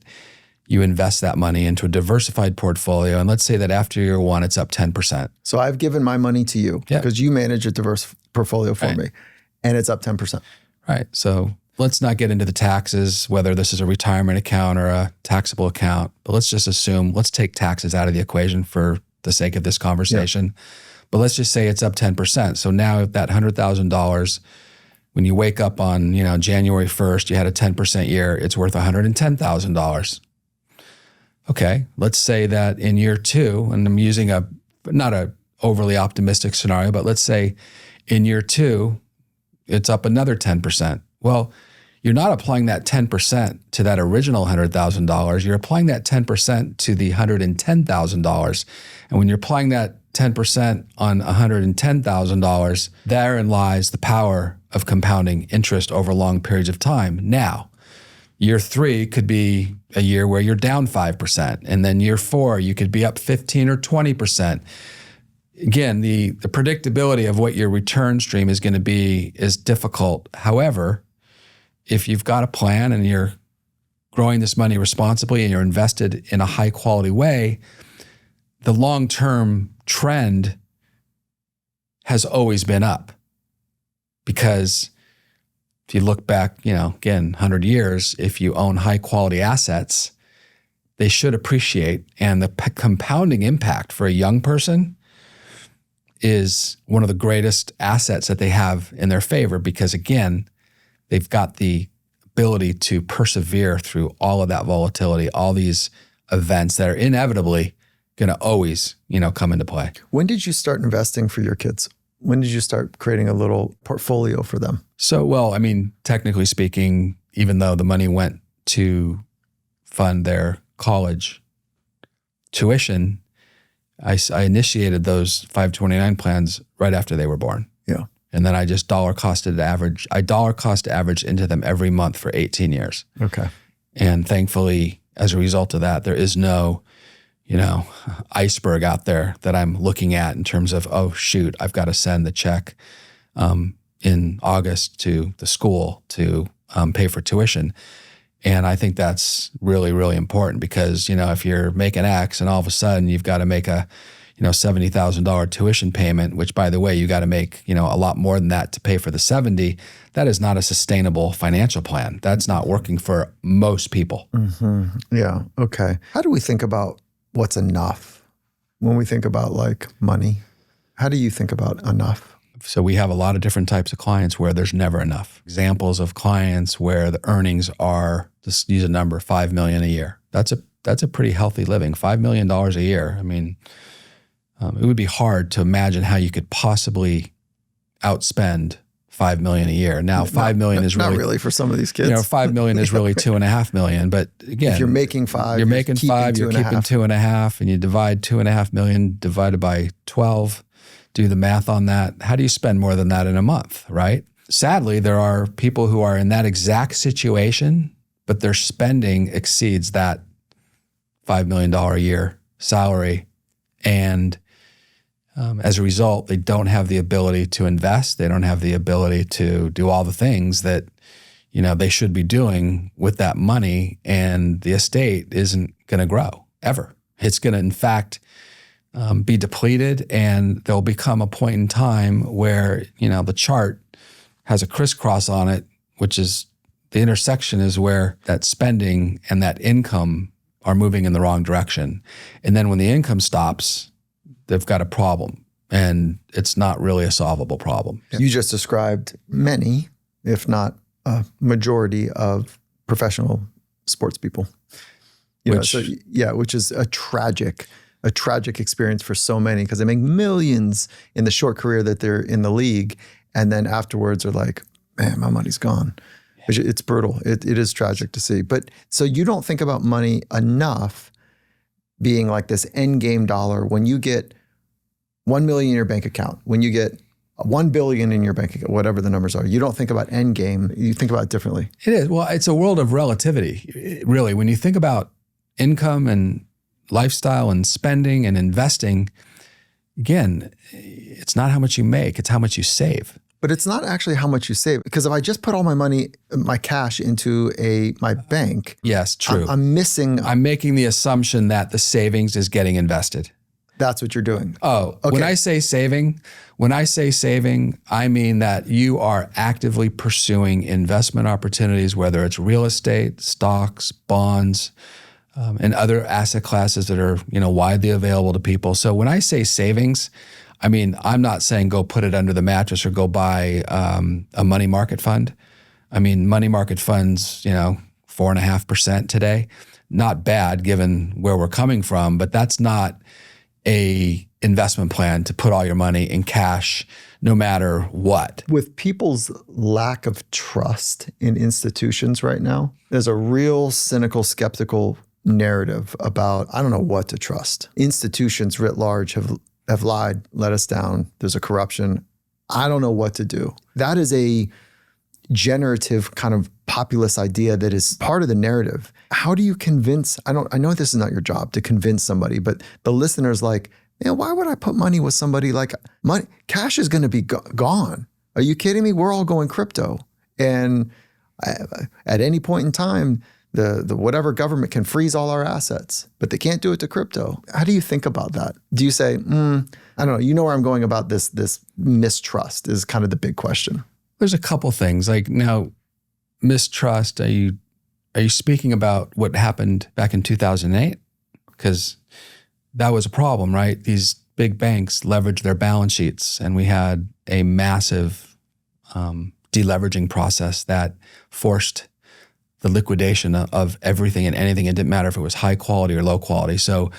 you invest that money into a diversified portfolio. And let's say that after year one, it's up 10%. So I've given my money to you because you manage a diverse portfolio for me, and it's up 10%. Right. So let's not get into the taxes, whether this is a retirement account or a taxable account, but let's just assume, let's take taxes out of the equation for the sake of this conversation. Yeah. But let's just say it's up 10%. So now that $100,000, when you wake up on, January 1st, you had a 10% year, it's worth $110,000. Okay, let's say that in year two, and I'm using not a overly optimistic scenario, but let's say in year two, it's up another 10%. Well, you're not applying that 10% to that original $100,000. You're applying that 10% to the $110,000. And when you're applying that 10% on $110,000, therein lies the power of compounding interest over long periods of time. Now, year three could be a year where you're down 5%. And then year four, you could be up 15 or 20%. again, the predictability of what your return stream is going to be is difficult. However, if you've got a plan and you're growing this money responsibly and you're invested in a high quality way, the long-term trend has always been up. Because if you look back, again, 100 years, if you own high quality assets, they should appreciate. And the compounding impact for a young person is one of the greatest assets that they have in their favor, because again, they've got the ability to persevere through all of that volatility, all these events that are inevitably going to always, come into play. When did you start investing for your kids? When did you start creating a little portfolio for them? So, well, technically speaking, even though the money went to fund their college tuition, I initiated those 529 plans right after they were born. Yeah. And then I just dollar cost average into them every month for 18 years. Okay. And thankfully, as a result of that, there is no, iceberg out there that I'm looking at in terms of, oh shoot, I've got to send the check in August to the school to pay for tuition. And I think that's really, really important because, if you're making X and all of a sudden you've got to make a, $70,000 tuition payment, which by the way, you got to make, a lot more than that to pay for the 70, that is not a sustainable financial plan. That's not working for most people. Mm-hmm. Yeah. Okay. How do we think about what's enough when we think about like money? How do you think about enough? So we have a lot of different types of clients where there's never enough. Examples of clients where the earnings are, just use a number, $5 million a year. That's a pretty healthy living, $5 million a year. It would be hard to imagine how you could possibly outspend $5 million a year. Now, $5 million is really, not really for some of these kids. $5 million is really $2.5 million. But again, if you're making $5, you're making $5, you're keeping $2.5, and you divide $2.5 million divided by 12. Do the math on that. How do you spend more than that in a month, right? Sadly, there are people who are in that exact situation, but their spending exceeds that $5 million a year salary. And as a result, they don't have the ability to invest. They don't have the ability to do all the things that, they should be doing with that money. And the estate isn't going to grow ever. It's going to, in fact, be depleted, and there'll become a point in time where, the chart has a crisscross on it, which is the intersection is where that spending and that income are moving in the wrong direction. And then when the income stops, they've got a problem, and it's not really a solvable problem. You just described many, if not a majority of professional sports people. Which is a tragic experience for so many, because they make millions in the short career that they're in the league, and then afterwards are like, man, my money's gone. It's brutal. It is tragic to see. But so you don't think about money enough being like this end game dollar. When you get 1 million in your bank account, when you get 1 billion in your bank account, whatever the numbers are, you don't think about end game. You think about it differently. It is. Well, it's a world of relativity, really. When you think about income and lifestyle and spending and investing, again, it's not how much you make, it's how much you save. But it's not actually how much you save, because if I just put all my money, my cash into my bank, yes, true. I'm making the assumption that the savings is getting invested. That's what you're doing. Oh, okay. When I say saving, I mean that you are actively pursuing investment opportunities, whether it's real estate, stocks, bonds, and other asset classes that are, widely available to people. So when I say savings, I'm not saying go put it under the mattress or go buy a money market fund. Money market funds, 4.5% today, not bad given where we're coming from, but that's not a investment plan to put all your money in cash no matter what. With people's lack of trust in institutions right now, there's a real cynical, skeptical narrative about, I don't know what to trust. Institutions writ large have lied, let us down. There's a corruption. I don't know what to do. That is a generative kind of populist idea that is part of the narrative. How do you convince, I know this is not your job to convince somebody, but the listener's like, man, why would I put money with somebody like money? Cash is going to be gone. Are you kidding me? We're all going crypto. And at any point in time, the whatever government can freeze all our assets, but they can't do it to crypto. How do you think about that? Do you say, I don't know, you know where I'm going about this mistrust is kind of the big question. There's a couple things. Like now, mistrust, are you speaking about what happened back in 2008? Because that was a problem, right? These big banks leveraged their balance sheets, and we had a massive deleveraging process that forced the liquidation of everything and anything. It didn't matter if it was high quality or low quality. So,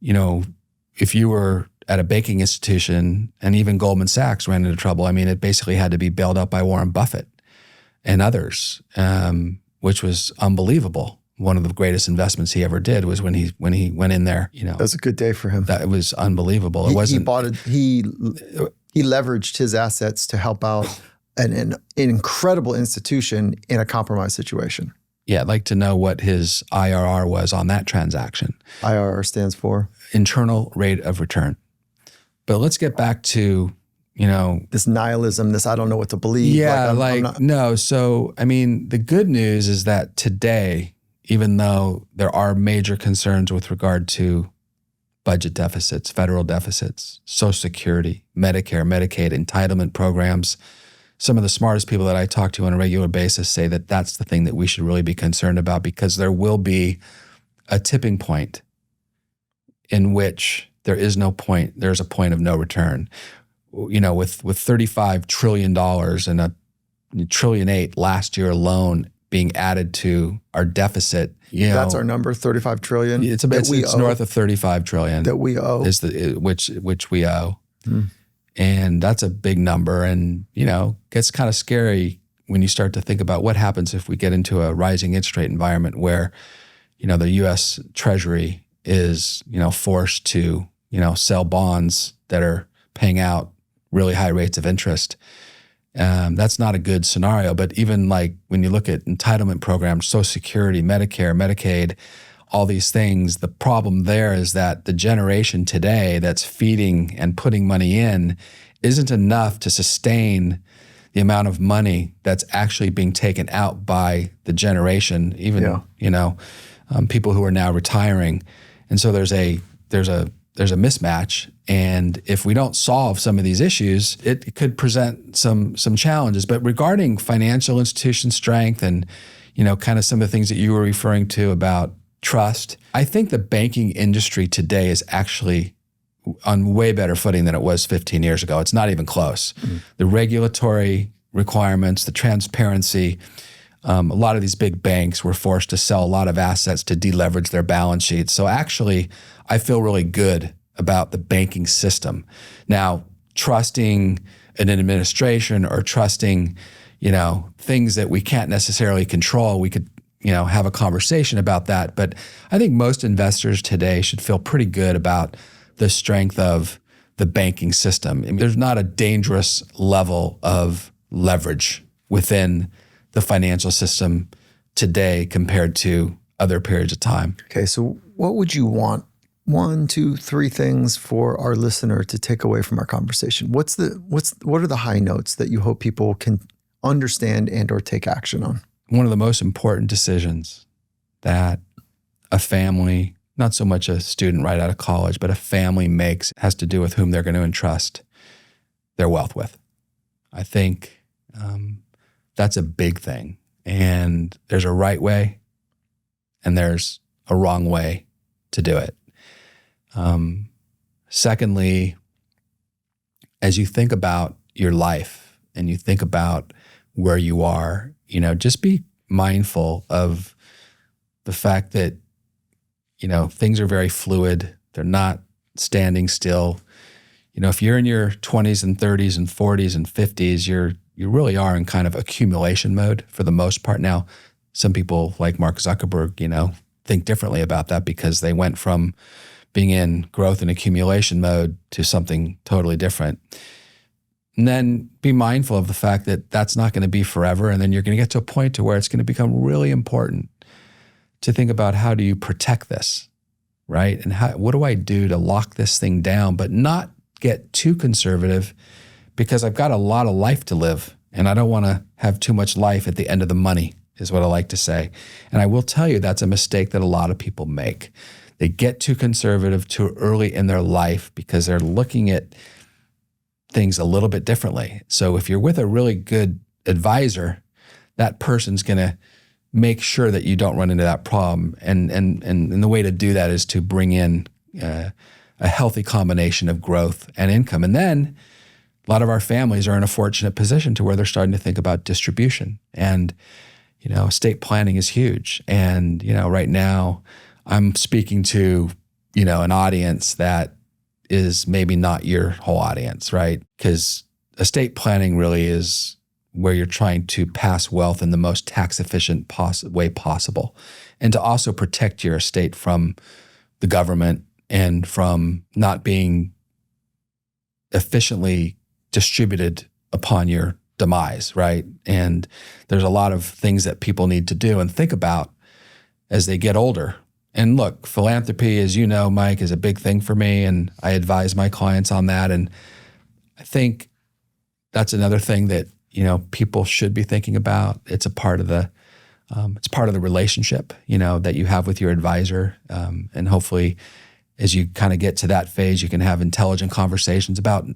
if you were at a banking institution, and even Goldman Sachs ran into trouble, I mean, it basically had to be bailed out by Warren Buffett and others, which was unbelievable. One of the greatest investments he ever did was when he went in there. That was a good day for him. That was unbelievable. He leveraged his assets to help out an incredible institution in a compromised situation. Yeah, I'd like to know what his IRR was on that transaction. IRR stands for? Internal rate of return. But let's get back to, this nihilism, this I don't know what to believe. Yeah, no. So, I mean, the good news is that today, even though there are major concerns with regard to budget deficits, federal deficits, Social Security, Medicare, Medicaid, entitlement programs, some of the smartest people that I talk to on a regular basis say that that's the thing that we should really be concerned about, because there will be a tipping point in which there's a point of no return. With $35 trillion and $1.8 trillion last year alone being added to our deficit. That's our number, 35 trillion. It's north of 35 trillion that we owe, which we owe. And that's a big number, and gets kind of scary when you start to think about what happens if we get into a rising interest rate environment where the U.S. Treasury is forced to sell bonds that are paying out really high rates of interest. That's not a good scenario. But even like when you look at entitlement programs, Social Security, Medicare, Medicaid, all these things, the problem there is that the generation today that's feeding and putting money in isn't enough to sustain the amount of money that's actually being taken out by the generation, even people who are now retiring. And so there's a mismatch. And if we don't solve some of these issues, it could present some challenges. But regarding financial institution strength and, kind of some of the things that you were referring to about trust, I think the banking industry today is actually on way better footing than it was 15 years ago. It's not even close. Mm-hmm. The regulatory requirements, the transparency, a lot of these big banks were forced to sell a lot of assets to deleverage their balance sheets. So actually, I feel really good about the banking system. Now, trusting an administration or trusting, things that we can't necessarily control, we could, have a conversation about that. But I think most investors today should feel pretty good about the strength of the banking system. I mean, there's not a dangerous level of leverage within the financial system today compared to other periods of time. Okay, so what would you want? 1, 2, 3 things for our listener to take away from our conversation. What are the high notes that you hope people can understand and or take action on? One of the most important decisions that a family, not so much a student right out of college, but a family makes has to do with whom they're going to entrust their wealth with. I think that's a big thing. And there's a right way and there's a wrong way to do it. Secondly, as you think about your life and you think about where you are, just be mindful of the fact that, things are very fluid. They're not standing still. If you're in your 20s and 30s and 40s and 50s, you really are in kind of accumulation mode for the most part. Now, some people like Mark Zuckerberg, think differently about that because they went from being in growth and accumulation mode to something totally different. And then be mindful of the fact that that's not going to be forever. And then you're going to get to a point to where it's going to become really important to think about how do you protect this? right? And what do I do to lock this thing down, but not get too conservative, because I've got a lot of life to live and I don't want to have too much life at the end of the money, is what I like to say. And I will tell you, that's a mistake that a lot of people make. They get too conservative too early in their life because they're looking at things a little bit differently. So if you're with a really good advisor, that person's going to make sure that you don't run into that problem. And the way to do that is to bring in a healthy combination of growth and income. And then a lot of our families are in a fortunate position to where they're starting to think about distribution. And, estate planning is huge. And, right now I'm speaking to, an audience that is maybe not your whole audience, right? Because estate planning really is where you're trying to pass wealth in the most tax efficient way possible, and to also protect your estate from the government and from not being efficiently distributed upon your demise, right? And there's a lot of things that people need to do and think about as they get older. And look, philanthropy, as you know, Mike, is a big thing for me, and I advise my clients on that. And I think that's another thing that, people should be thinking about. It's a part of the relationship, that you have with your advisor. And hopefully, as you kind of get to that phase, you can have intelligent conversations about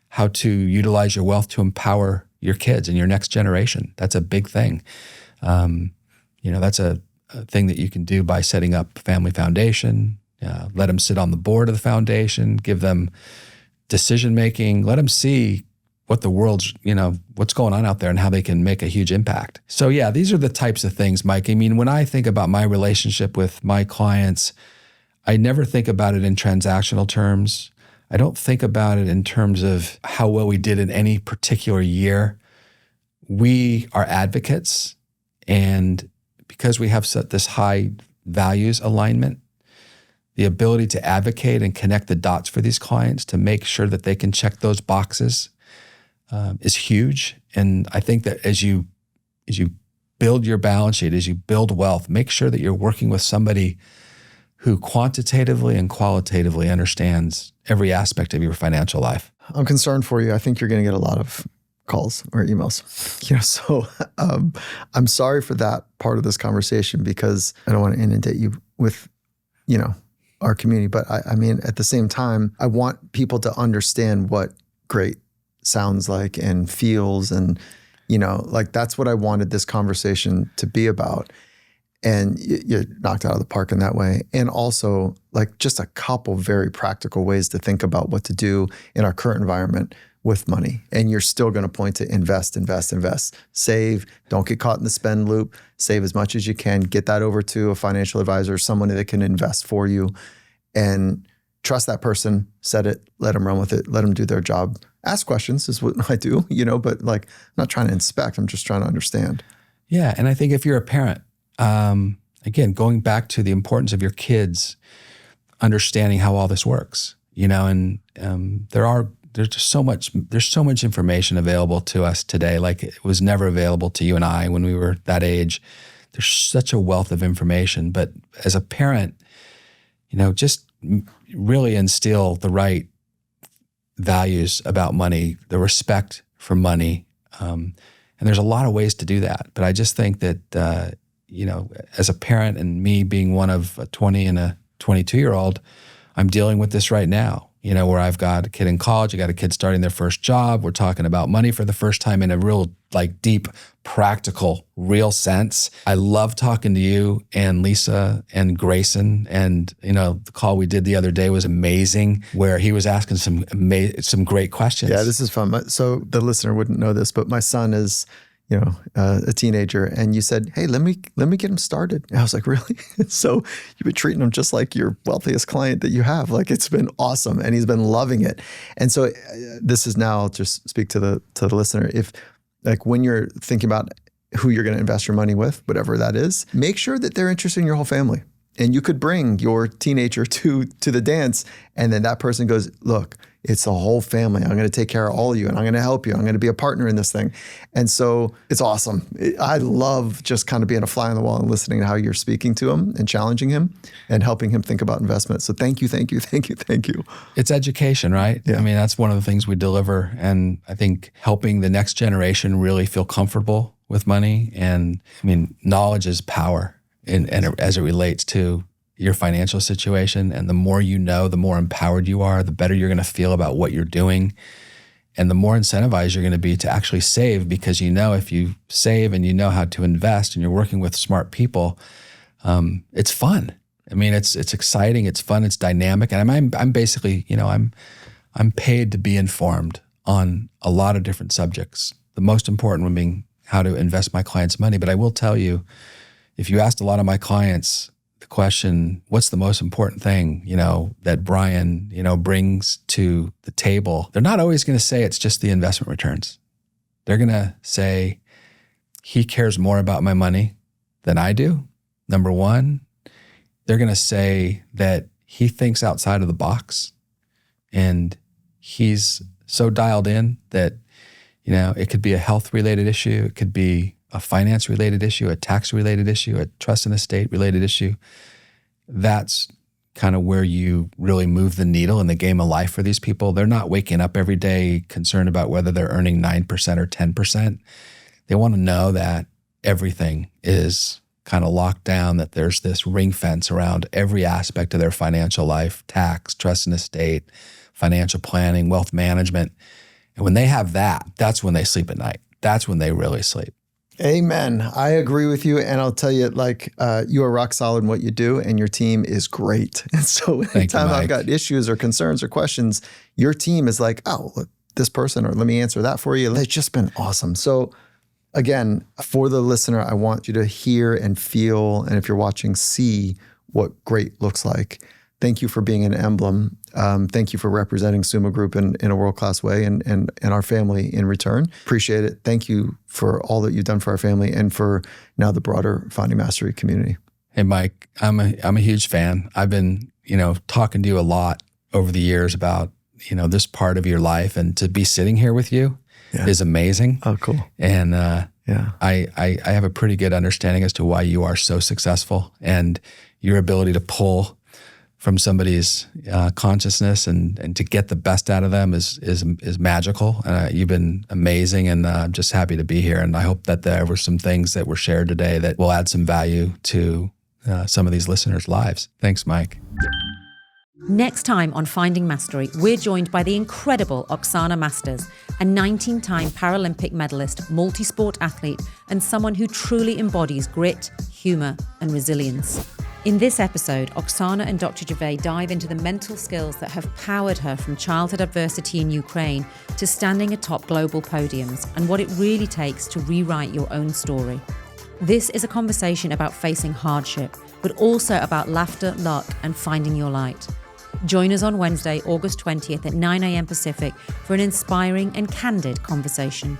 how to utilize your wealth to empower your kids and your next generation. That's a big thing. That's a thing that you can do by setting up a family foundation, let them sit on the board of the foundation, give them decision-making, let them see what the world's, what's going on out there and how they can make a huge impact. So yeah, these are the types of things, Mike. I mean, when I think about my relationship with my clients, I never think about it in transactional terms. I don't think about it in terms of how well we did in any particular year. We are advocates, and because we have set this high values alignment, the ability to advocate and connect the dots for these clients to make sure that they can check those boxes is huge. And I think that as you build your balance sheet, as you build wealth, make sure that you're working with somebody who quantitatively and qualitatively understands every aspect of your financial life. I'm concerned for you. I think you're going to get a lot of calls or emails. So I'm sorry for that part of this conversation, because I don't want to inundate you with, our community. But I mean, at the same time, I want people to understand what great sounds like and feels, and, that's what I wanted this conversation to be about. And you knocked it out of the park in that way. And also, just a couple very practical ways to think about what to do in our current environment with money. And you're still going to point to invest, save, don't get caught in the spend loop, save as much as you can, get that over to a financial advisor, someone that can invest for you, and trust that person, set it, let them run with it, let them do their job. Ask questions is what I do, but I'm not trying to inspect, I'm just trying to understand. Yeah. And I think if you're a parent, again, going back to the importance of your kids understanding how all this works, and there's just so much information available to us today, like it was never available to you and I when we were that age. There's such a wealth of information. But as a parent, just really instill the right values about money, the respect for money. And there's a lot of ways to do that. But I just think that, as a parent, and me being one of a 20 and a 22-year-old, I'm dealing with this right now, where I've got a kid in college, I got a kid starting their first job. We're talking about money for the first time in a real, deep, practical, real sense. I love talking to you and Lisa and Grayson. And, the call we did the other day was amazing, where he was asking some great questions. Yeah, this is fun. So the listener wouldn't know this, but my son is a teenager, and you said, hey, let me get him started. And I was like, really? So you've been treating him just like your wealthiest client that you have. It's been awesome. And he's been loving it. And so this is now, just speak to the listener. If when you're thinking about who you're going to invest your money with, whatever that is, make sure that they're interested in your whole family. And you could bring your teenager to the dance, and then that person goes, look, It's a whole family. I'm going to take care of all of you and I'm going to help you. I'm going to be a partner in this thing. And so it's awesome. I love just kind of being a fly on the wall and listening to how you're speaking to him and challenging him and helping him think about investment. So thank you. It's education, right? Yeah. I mean, that's one of the things we deliver. And I think helping the next generation really feel comfortable with money. And I mean, knowledge is power and as it relates to your financial situation. And the more you know, the more empowered you are, the better you're going to feel about what you're doing. And the more incentivized you're going to be to actually save, because you know if you save and you know how to invest and you're working with smart people, it's fun. I mean, it's exciting, it's fun, it's dynamic. And I'm basically, I'm paid to be informed on a lot of different subjects. The most important one being how to invest my clients' money. But I will tell you, if you asked a lot of my clients the question, what's the most important thing, that Brian, brings to the table? They're not always going to say it's just the investment returns. They're going to say he cares more about my money than I do, number one. They're going to say that he thinks outside of the box and he's so dialed in that, it could be a health-related issue. It could be a finance-related issue, a tax-related issue, a trust and estate-related issue. That's kind of where you really move the needle in the game of life for these people. They're not waking up every day concerned about whether they're earning 9% or 10%. They want to know that everything is kind of locked down, that there's this ring fence around every aspect of their financial life: tax, trust and estate, financial planning, wealth management. And when they have that, that's when they sleep at night. That's when they really sleep. Amen. I agree with you. And I'll tell you, you are rock solid in what you do and your team is great. And so anytime I've got issues or concerns or questions, your team is like, oh, look, this person, or let me answer that for you. It's just been awesome. So again, for the listener, I want you to hear and feel, and if you're watching, see what great looks like. Thank you for being an emblem. Thank you for representing Summa Group in a world-class way and our family in return. Appreciate it. Thank you for all that you've done for our family and for now the broader Finding Mastery community. Hey, Mike, I'm a huge fan. I've been, talking to you a lot over the years about, this part of your life, and to be sitting here with you is amazing. Oh, cool. And I have a pretty good understanding as to why you are so successful, and your ability to pull from somebody's consciousness and to get the best out of them is magical. You've been amazing, and I'm just happy to be here. And I hope that there were some things that were shared today that will add some value to some of these listeners' lives. Thanks, Mike. Next time on Finding Mastery, we're joined by the incredible Oksana Masters, a 19-time Paralympic medalist, multi-sport athlete, and someone who truly embodies grit, humor, and resilience. In this episode, Oksana and Dr. Gervais dive into the mental skills that have powered her from childhood adversity in Ukraine to standing atop global podiums, and what it really takes to rewrite your own story. This is a conversation about facing hardship, but also about laughter, luck, and finding your light. Join us on Wednesday, August 20th at 9 a.m. Pacific for an inspiring and candid conversation.